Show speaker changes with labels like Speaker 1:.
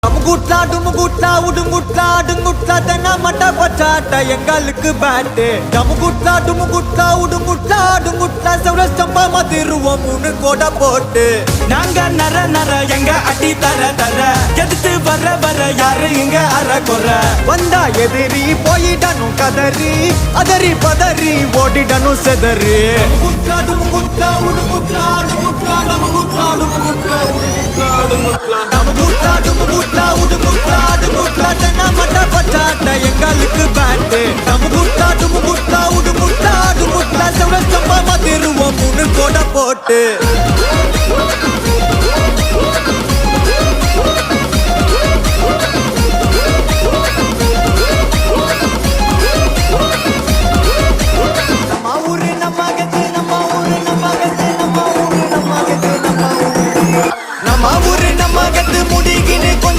Speaker 1: அமுகுட்லா டுமுகுட்லா உடுங்குட்லா அடுங்குட்லா தென்ன மட்ட பச்சாட்ட எங்களுக்கு பேட்டு டமுகுட்லா டுமுகுட்லா உடுங்குட்லா அடுங்குட்லா சௌரஸ்டம்பா மதிருவோம் 3 கோட போட்டு நாங்க நர நர எங்க அடி தர தர எதிர்த்து வர யாரு இங்க அற கொற வந்தா எதிரி போயிடணும் கதறி அதறி பதறி ஓடிடணும் செதறி டமுகுட்லா டுமுகுட்லா உடுங்குட்லா அடுங்குட்லா டமுகுட்லா டுமுகுட்லா உடுங்குட்லா அடுங்குட்லா டமுகுட்லா டுமுகுட்லா உடுங்குட்லா அடுங்குட்லா தென்ன மட்ட பச்சாட்ட எங்களுக்கு பேட்டு டமுகுட்லா டுமுகுட்லா உடுங்குட்லா அடுங்குட்லா சௌரஸ்டம்பா மதிருவோம் 3 கோட போட்டு